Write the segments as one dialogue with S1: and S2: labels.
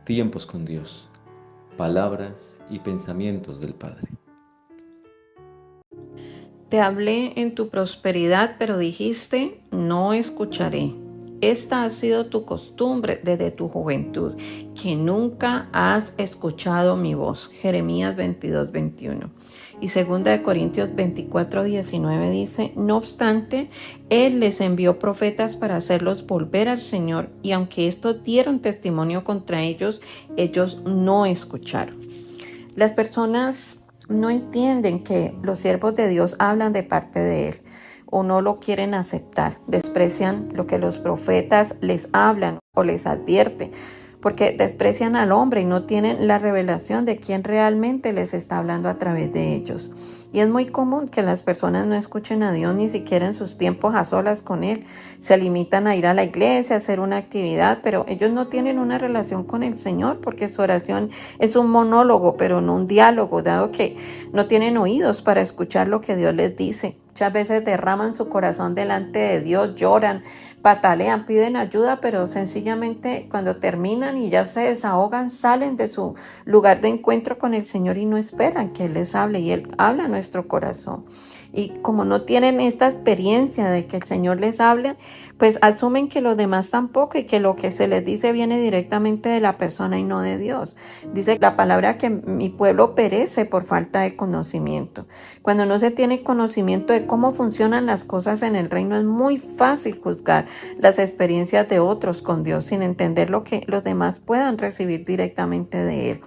S1: Tiempos con Dios, palabras y pensamientos del Padre.
S2: Te hablé en tu prosperidad, pero dijiste, no escucharé. Esta ha sido tu costumbre desde tu juventud, que nunca has escuchado mi voz. Jeremías 22:21. Y 2 Corintios 24:19 dice, no obstante, Él les envió profetas para hacerlos volver al Señor, y aunque estos dieron testimonio contra ellos, ellos no escucharon. Las personas no entienden que los siervos de Dios hablan de parte de Él o no lo quieren aceptar. Desprecian lo que los profetas les hablan o les advierten, porque desprecian al hombre y no tienen la revelación de quién realmente les está hablando a través de ellos. Y es muy común que las personas no escuchen a Dios ni siquiera en sus tiempos a solas con Él. Se limitan a ir a la iglesia, a hacer una actividad, pero ellos no tienen una relación con el Señor porque su oración es un monólogo, pero no un diálogo, dado que no tienen oídos para escuchar lo que Dios les dice. Muchas veces derraman su corazón delante de Dios, lloran, patalean, piden ayuda, pero sencillamente cuando terminan y ya se desahogan, salen de su lugar de encuentro con el Señor y no esperan que Él les hable, y Él habla a nuestro corazón. Y como no tienen esta experiencia de que el Señor les hable, pues asumen que los demás tampoco, y que lo que se les dice viene directamente de la persona y no de Dios. Dice la palabra que mi pueblo perece por falta de conocimiento. Cuando no se tiene conocimiento de cómo funcionan las cosas en el reino, es muy fácil juzgar las experiencias de otros con Dios sin entender lo que los demás puedan recibir directamente de Él.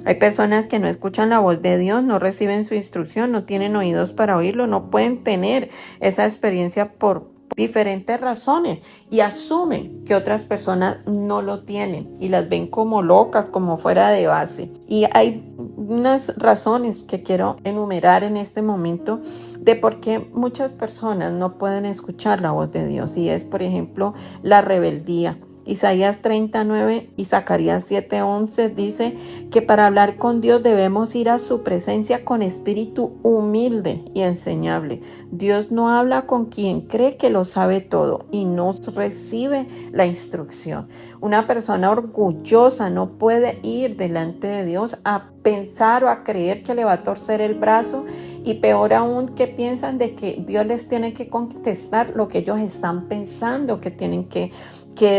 S2: Hay personas que no escuchan la voz de Dios, no reciben su instrucción, no tienen oídos para oírlo, no pueden tener esa experiencia por diferentes razones y asumen que otras personas no lo tienen y las ven como locas, como fuera de base. Y hay unas razones que quiero enumerar en este momento de por qué muchas personas no pueden escuchar la voz de Dios, y es, por ejemplo, la rebeldía. Isaías 39 y Zacarías 7:11 dice que para hablar con Dios debemos ir a su presencia con espíritu humilde y enseñable. Dios no habla con quien cree que lo sabe todo y no recibe la instrucción. Una persona orgullosa no puede ir delante de Dios a pensar o a creer que le va a torcer el brazo, y peor aún, que piensan de que Dios les tiene que contestar lo que ellos están pensando que tienen que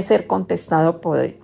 S2: ser contestado por Él.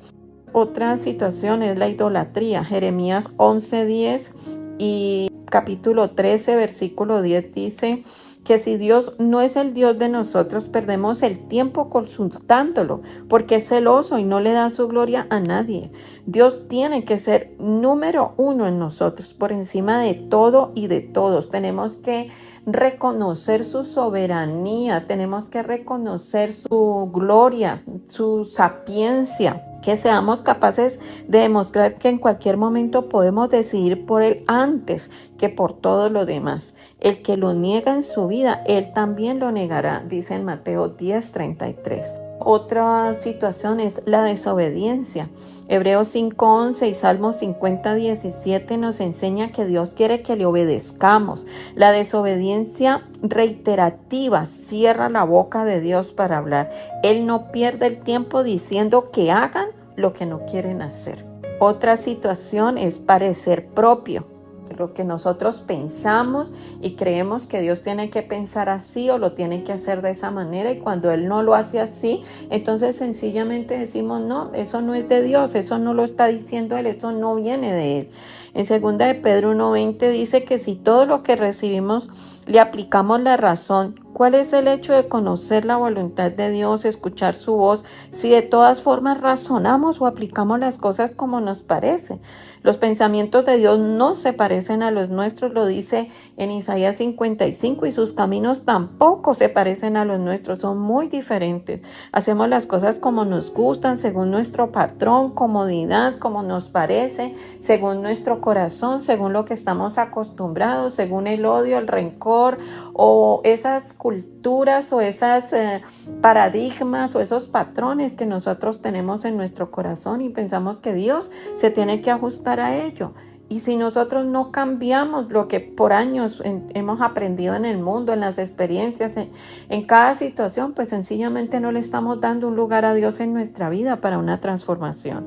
S2: Otra situación es la idolatría. Jeremías 11:10 y capítulo 13, versículo 10 dice que si Dios no es el Dios de nosotros, perdemos el tiempo consultándolo, porque es celoso y no le da su gloria a nadie. Dios tiene que ser número uno en nosotros, por encima de todo y de todos. Tenemos que reconocer su soberanía, tenemos que reconocer su gloria, su sapiencia. Que seamos capaces de demostrar que en cualquier momento podemos decidir por Él antes que por todo lo demás. El que lo niega en su vida, Él también lo negará, dice en Mateo 10:33. Otra situación es la desobediencia. Hebreos 5:11 y Salmos 50:17 nos enseña que Dios quiere que le obedezcamos. La desobediencia reiterativa cierra la boca de Dios para hablar. Él no pierde el tiempo diciendo que hagan lo que no quieren hacer. Otra situación es parecer propio. Lo que nosotros pensamos y creemos que Dios tiene que pensar así o lo tiene que hacer de esa manera, y cuando Él no lo hace así, entonces sencillamente decimos, no, eso no es de Dios, eso no lo está diciendo Él, eso no viene de Él. En 2 de Pedro 1:20 dice que si todo lo que recibimos le aplicamos la razón, ¿cuál es el hecho de conocer la voluntad de Dios, escuchar su voz, si de todas formas razonamos o aplicamos las cosas como nos parece? Los pensamientos de Dios no se parecen a los nuestros, lo dice en Isaías 55, y sus caminos tampoco se parecen a los nuestros, son muy diferentes. Hacemos las cosas como nos gustan, según nuestro patrón, comodidad, como nos parece, según nuestro corazón, según lo que estamos acostumbrados, según el odio, el rencor o esas culturas o esas paradigmas o esos patrones que nosotros tenemos en nuestro corazón, y pensamos que Dios se tiene que ajustar a ello. Y si nosotros no cambiamos lo que por años hemos aprendido en el mundo, en las experiencias, en cada situación, pues sencillamente no le estamos dando un lugar a Dios en nuestra vida para una transformación.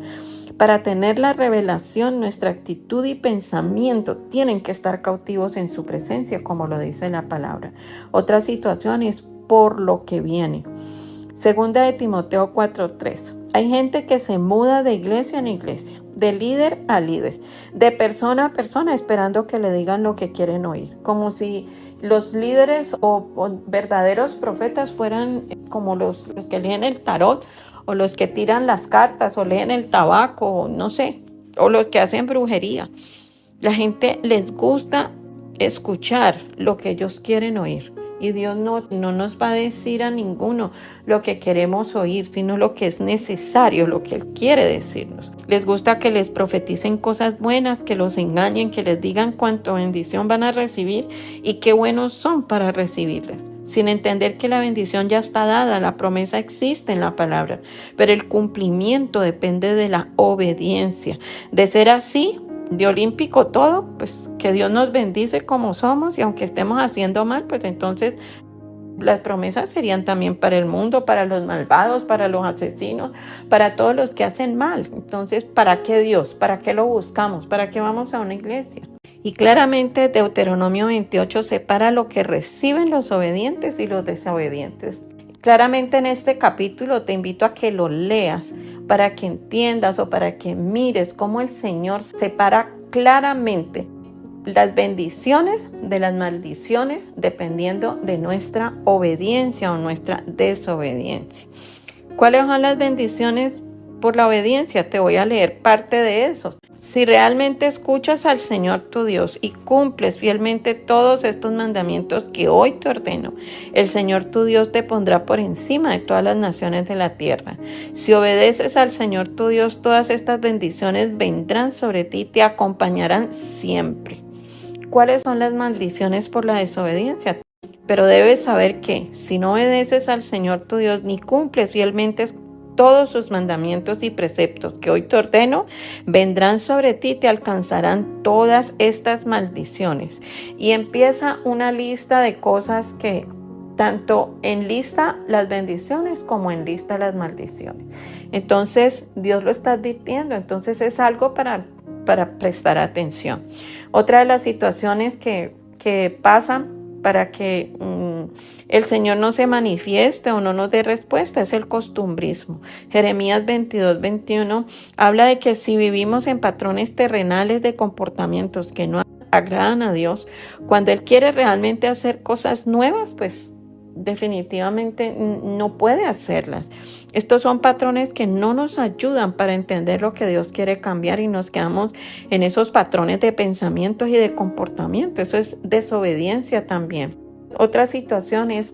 S2: Para tener la revelación, nuestra actitud y pensamiento tienen que estar cautivos en su presencia, como lo dice la palabra. Otra situación es por lo que viene. Segunda de Timoteo 4:3. Hay gente que se muda de iglesia en iglesia, de líder a líder, de persona a persona, esperando que le digan lo que quieren oír. Como si los líderes o verdaderos profetas fueran como los que leen el tarot, o los que tiran las cartas, o leen el tabaco, o no sé, o los que hacen brujería. La gente les gusta escuchar lo que ellos quieren oír. Y Dios no nos va a decir a ninguno lo que queremos oír, sino lo que es necesario, lo que Él quiere decirnos. Les gusta que les profeticen cosas buenas, que los engañen, que les digan cuánta bendición van a recibir y qué buenos son para recibirlas, sin entender que la bendición ya está dada, la promesa existe en la palabra, pero el cumplimiento depende de la obediencia. De ser así, de olímpico todo, pues que Dios nos bendice como somos, y aunque estemos haciendo mal, pues entonces las promesas serían también para el mundo, para los malvados, para los asesinos, para todos los que hacen mal. Entonces, ¿para qué Dios? ¿Para qué lo buscamos? ¿Para qué vamos a una iglesia? Y claramente Deuteronomio 28 separa lo que reciben los obedientes y los desobedientes. Claramente en este capítulo te invito a que lo leas para que entiendas o para que mires cómo el Señor separa claramente las bendiciones de las maldiciones dependiendo de nuestra obediencia o nuestra desobediencia. ¿Cuáles son las bendiciones por la obediencia? Te voy a leer parte de eso. Si realmente escuchas al Señor tu Dios y cumples fielmente todos estos mandamientos que hoy te ordeno, el Señor tu Dios te pondrá por encima de todas las naciones de la tierra. Si obedeces al Señor tu Dios, todas estas bendiciones vendrán sobre ti y te acompañarán siempre. ¿Cuáles son las maldiciones por la desobediencia? Pero debes saber que si no obedeces al Señor tu Dios ni cumples fielmente todos sus mandamientos y preceptos que hoy te ordeno, vendrán sobre ti y te alcanzarán todas estas maldiciones. Y empieza una lista de cosas que tanto enlista las bendiciones como enlista las maldiciones. Entonces Dios lo está advirtiendo, entonces es algo para prestar atención. Otra de las situaciones que pasan para que el Señor no se manifieste o no nos dé respuesta es el costumbrismo. Jeremías 22:21 habla de que si vivimos en patrones terrenales de comportamientos que no agradan a Dios, cuando Él quiere realmente hacer cosas nuevas, pues definitivamente no puede hacerlas. Estos son patrones que no nos ayudan para entender lo que Dios quiere cambiar y nos quedamos en esos patrones de pensamientos y de comportamiento. Eso es desobediencia también. Otra situación es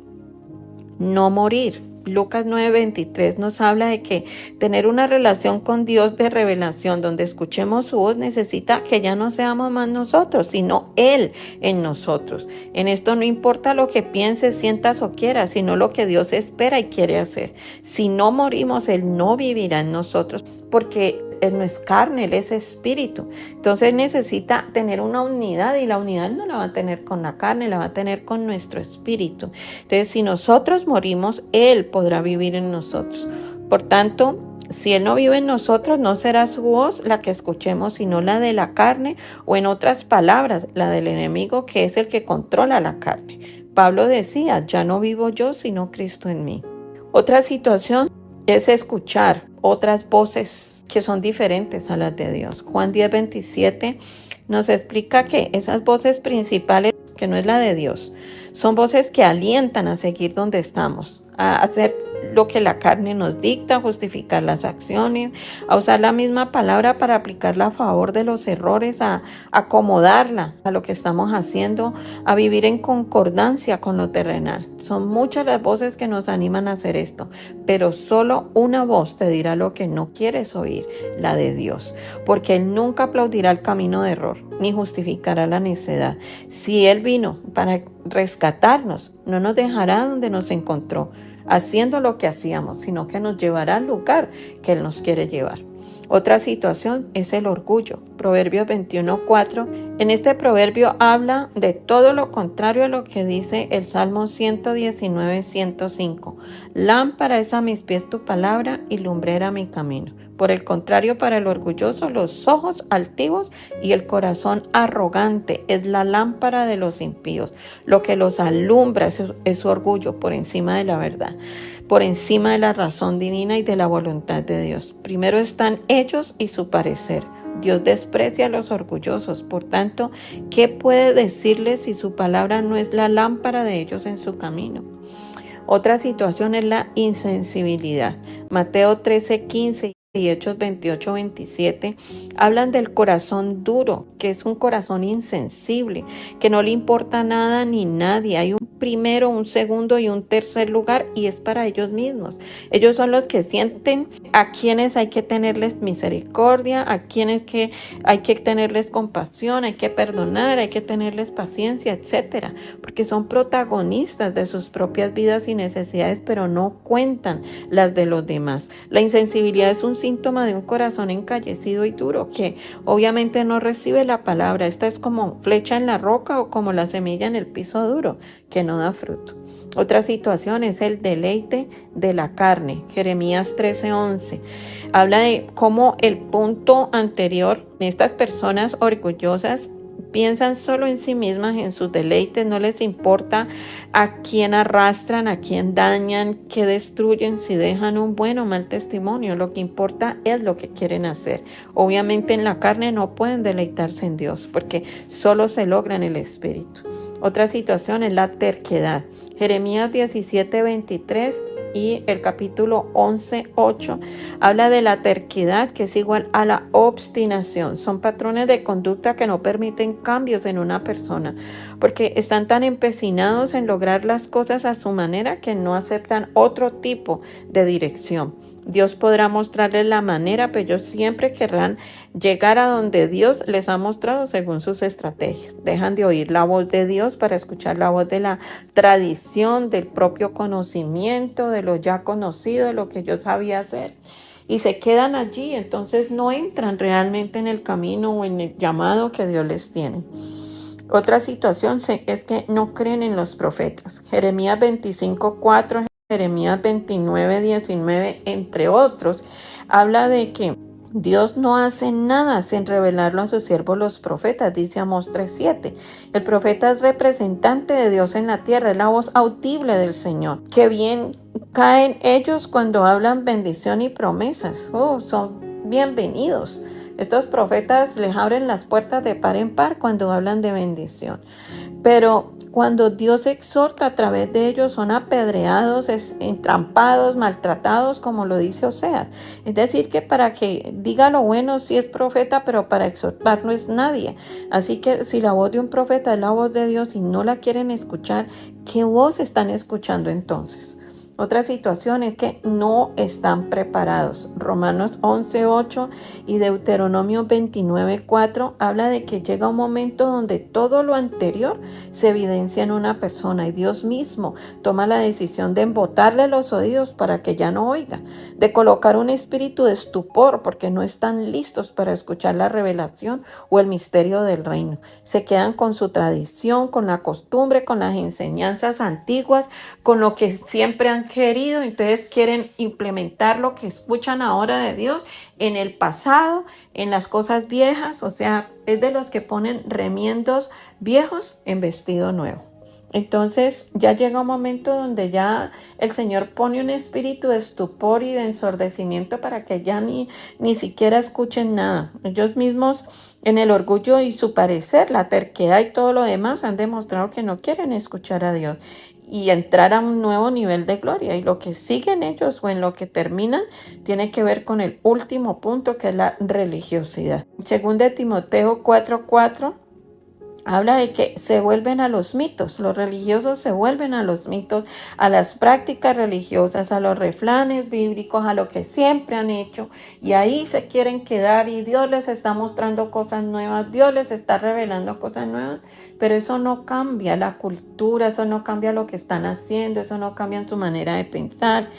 S2: no morir. Lucas 9:23 nos habla de que tener una relación con Dios de revelación, donde escuchemos su voz, necesita que ya no seamos más nosotros, sino Él en nosotros. En esto no importa lo que pienses, sientas o quieras, sino lo que Dios espera y quiere hacer. Si no morimos, Él no vivirá en nosotros, porque Él no es carne, Él es espíritu. Entonces necesita tener una unidad, y la unidad no la va a tener con la carne, la va a tener con nuestro espíritu. Entonces, si nosotros morimos, Él podrá vivir en nosotros. Por tanto, si Él no vive en nosotros, no será su voz la que escuchemos, sino la de la carne, o en otras palabras, la del enemigo, que es el que controla la carne. Pablo decía, ya no vivo yo, sino Cristo en mí. Otra situación es escuchar otras voces que son diferentes a las de Dios. Juan 10:27 nos explica que esas voces principales, que no es la de Dios, son voces que alientan a seguir donde estamos, a hacer lo que la carne nos dicta, a justificar las acciones, a usar la misma palabra para aplicarla a favor de los errores, a acomodarla a lo que estamos haciendo, a vivir en concordancia con lo terrenal. Son muchas las voces que nos animan a hacer esto, pero solo una voz te dirá lo que no quieres oír, la de Dios, porque Él nunca aplaudirá el camino de error, ni justificará la necedad. Si Él vino para rescatarnos, no nos dejará donde nos encontró, haciendo lo que hacíamos, sino que nos llevará al lugar que Él nos quiere llevar. Otra situación es el orgullo. Proverbios 21:4. En este proverbio habla de todo lo contrario a lo que dice el Salmo 119:105. Lámpara es a mis pies tu palabra y lumbrera mi camino. Por el contrario, para el orgulloso, los ojos altivos y el corazón arrogante es la lámpara de los impíos. Lo que los alumbra es su orgullo por encima de la verdad, por encima de la razón divina y de la voluntad de Dios. Primero están ellos y su parecer. Dios desprecia a los orgullosos. Por tanto, ¿qué puede decirles si su palabra no es la lámpara de ellos en su camino? Otra situación es la insensibilidad. Mateo 13:15 y Hechos 28:27 hablan del corazón duro, que es un corazón insensible, que no le importa nada ni nadie. Hay un primero, un segundo y un tercer lugar, y es para ellos mismos. Ellos son los que sienten a quienes hay que tenerles misericordia, a quienes que hay que tenerles compasión, hay que perdonar, hay que tenerles paciencia, etcétera, porque son protagonistas de sus propias vidas y necesidades, pero no cuentan las de los demás. La insensibilidad es un síntoma de un corazón encallecido y duro que obviamente no recibe la palabra. Esta es como flecha en la roca o como la semilla en el piso duro que no da fruto. Otra situación es el deleite de la carne. Jeremías 13:11 habla de cómo el punto anterior, estas personas orgullosas piensan solo en sí mismas, en sus deleites, no les importa a quién arrastran, a quién dañan, qué destruyen, si dejan un buen o mal testimonio. Lo que importa es lo que quieren hacer. Obviamente en la carne no pueden deleitarse en Dios porque solo se logra en el Espíritu. Otra situación es la terquedad. Jeremías 17:23 y el capítulo 11:8 habla de la terquedad, que es igual a la obstinación. Son patrones de conducta que no permiten cambios en una persona porque están tan empecinados en lograr las cosas a su manera que no aceptan otro tipo de dirección. Dios podrá mostrarles la manera, pero ellos siempre querrán llegar a donde Dios les ha mostrado según sus estrategias. Dejan de oír la voz de Dios para escuchar la voz de la tradición, del propio conocimiento, de lo ya conocido, de lo que yo sabía hacer. Y se quedan allí, entonces no entran realmente en el camino o en el llamado que Dios les tiene. Otra situación es que no creen en los profetas. Jeremías 25:4, Jeremías 29:19, entre otros, habla de que Dios no hace nada sin revelarlo a sus siervos los profetas, dice Amós 3:7. El profeta es representante de Dios en la tierra, es la voz audible del Señor. Qué bien caen ellos cuando hablan bendición y promesas. Son bienvenidos. Estos profetas les abren las puertas de par en par cuando hablan de bendición. Pero cuando Dios exhorta a través de ellos son apedreados, entrampados, maltratados, como lo dice Oseas. Es decir, que para que diga lo bueno sí es profeta, pero para exhortar no es nadie. Así que si la voz de un profeta es la voz de Dios y no la quieren escuchar, ¿qué voz están escuchando entonces? Otra situación es que no están preparados. Romanos 11:8 y Deuteronomio 29:4 habla de que llega un momento donde todo lo anterior se evidencia en una persona y Dios mismo toma la decisión de embotarle los oídos para que ya no oiga, de colocar un espíritu de estupor porque no están listos para escuchar la revelación o el misterio del reino. Se quedan con su tradición, con la costumbre, con las enseñanzas antiguas, con lo que siempre han querido, entonces quieren implementar lo que escuchan ahora de Dios en el pasado, en las cosas viejas, o sea, es de los que ponen remiendos viejos en vestido nuevo. Entonces ya llega un momento donde ya el Señor pone un espíritu de estupor y de ensordecimiento para que ya ni siquiera escuchen nada. Ellos mismos en el orgullo y su parecer, la terquedad y todo lo demás han demostrado que no quieren escuchar a Dios y entrar a un nuevo nivel de gloria. Y lo que siguen ellos o en lo que terminan tiene que ver con el último punto, que es la religiosidad. Según de Timoteo 4:4 habla de que se vuelven a los mitos, los religiosos se vuelven a los mitos, a las prácticas religiosas, a los refranes bíblicos, a lo que siempre han hecho, y ahí se quieren quedar y Dios les está mostrando cosas nuevas, Dios les está revelando cosas nuevas, pero eso no cambia la cultura, eso no cambia lo que están haciendo, eso no cambia su manera de pensar.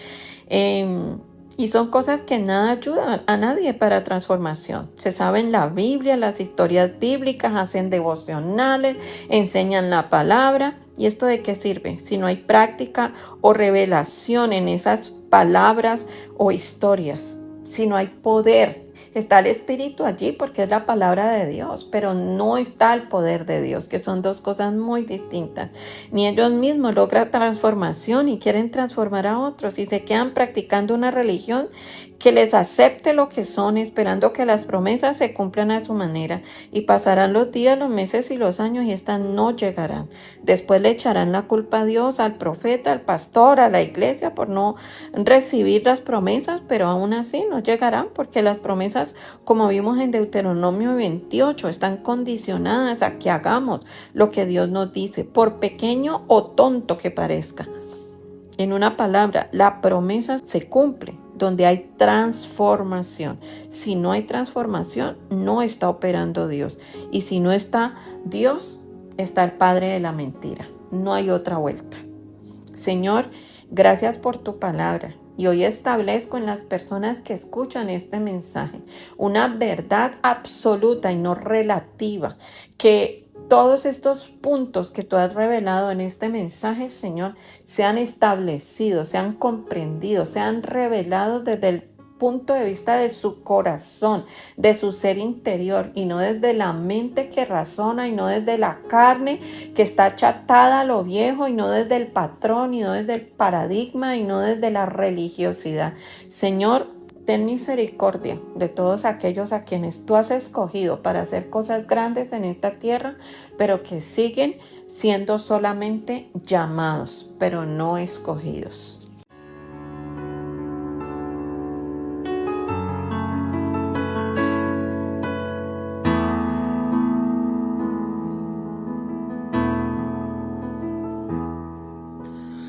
S2: Y son cosas que nada ayudan a nadie para transformación. Se saben la Biblia, las historias bíblicas, hacen devocionales, enseñan la palabra. ¿Y esto de qué sirve? Si no hay práctica o revelación en esas palabras o historias. si no hay poder. Está el Espíritu allí porque es la palabra de Dios, pero no está el poder de Dios, que son dos cosas muy distintas. Ni ellos mismos logran transformación y quieren transformar a otros y se quedan practicando una religión que les acepte lo que son, esperando que las promesas se cumplan a su manera. Y pasarán los días, los meses y los años y estas no llegarán. Después le echarán la culpa a Dios, al profeta, al pastor, a la iglesia por no recibir las promesas, pero aún así no llegarán porque las promesas, como vimos en Deuteronomio 28, están condicionadas a que hagamos lo que Dios nos dice, por pequeño o tonto que parezca. En una palabra, la promesa se cumple donde hay transformación. Si no hay transformación, no está operando Dios. Y si no está Dios, está el padre de la mentira. No hay otra vuelta. Señor, gracias por tu palabra. Y hoy establezco en las personas que escuchan este mensaje una verdad absoluta y no relativa, que todos estos puntos que tú has revelado en este mensaje, Señor, sean establecidos, sean comprendidos, sean revelados desde el punto de vista de su corazón, de su ser interior, y no desde la mente que razona, y no desde la carne que está achatada a lo viejo, y no desde el patrón, y no desde el paradigma, y no desde la religiosidad. Señor, ten misericordia de todos aquellos a quienes tú has escogido para hacer cosas grandes en esta tierra, pero que siguen siendo solamente llamados, pero no escogidos.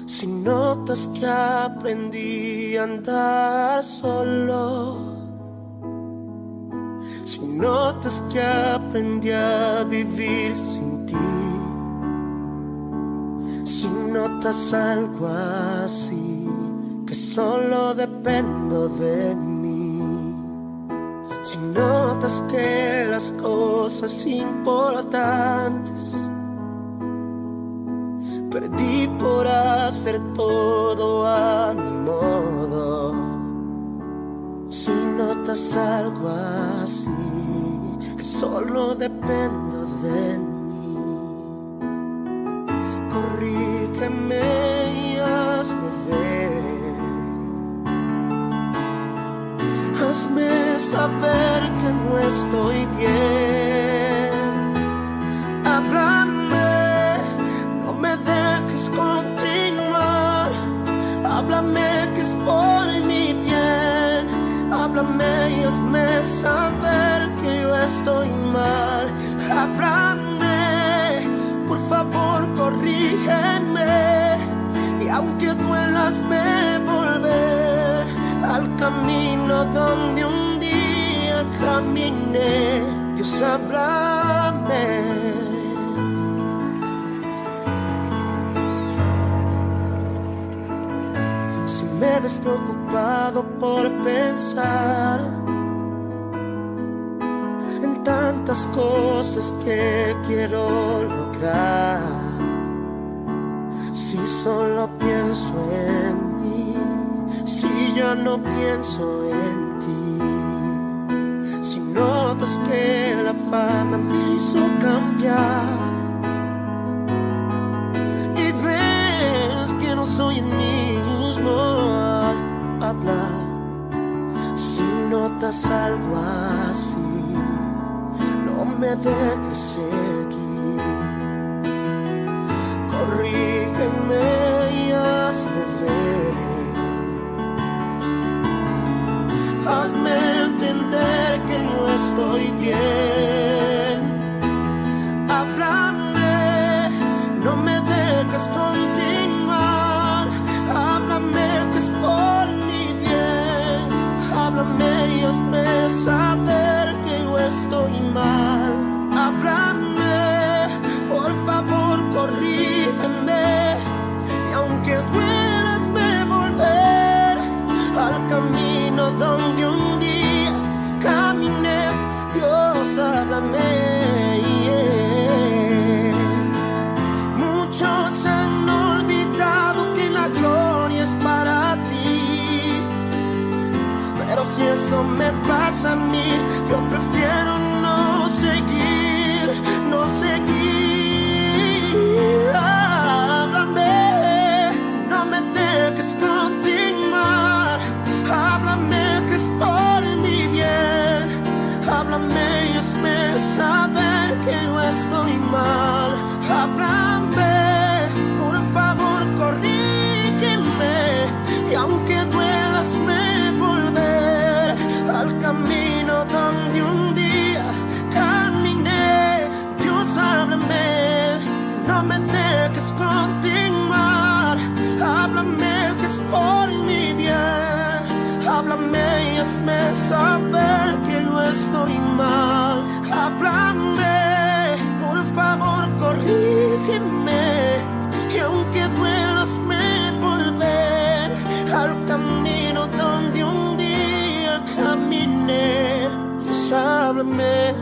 S3: Si notas que aprendí a andar solo, si notas que aprendí a vivir sin ti, si notas algo así, que solo dependo de mí, si notas que las cosas importantes perdí por hacer todo a mi modo, si notas algo así, que solo dependo de mí, corrígeme y hazme ver, hazme saber que no estoy bien, háblame. Háblame que es por mi bien, háblame y hazme saber que yo estoy mal, háblame, por favor corrígeme, y aunque duela hazme volver al camino donde un día caminé. Dios, háblame. Me ves preocupado por pensar en tantas cosas que quiero lograr, si solo pienso en mí, si ya no pienso en ti, si notas que la fama me hizo cambiar y ves que no soy el mismo hablar, si notas algo así, no me dejes seguir, corrígeme y hazme ver, hazme entender que no estoy bien, háblame, no me dejes continuar, háblame que es por mi bien, háblame y hazme saber que yo estoy mal, háblame, por favor corrígeme, y aunque duela hazme volver al camino donde un día caminé. Dios, háblame.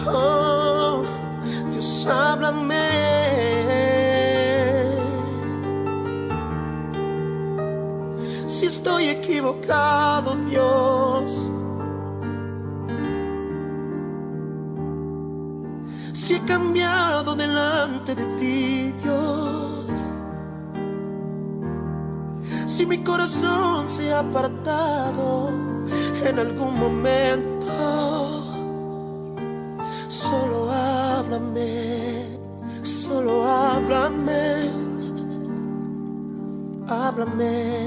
S3: Oh, Dios, háblame. Si estoy equivocado, Dios, si he cambiado delante de ti, Dios, si mi corazón se ha apartado en algún momento, solo háblame, solo háblame, háblame.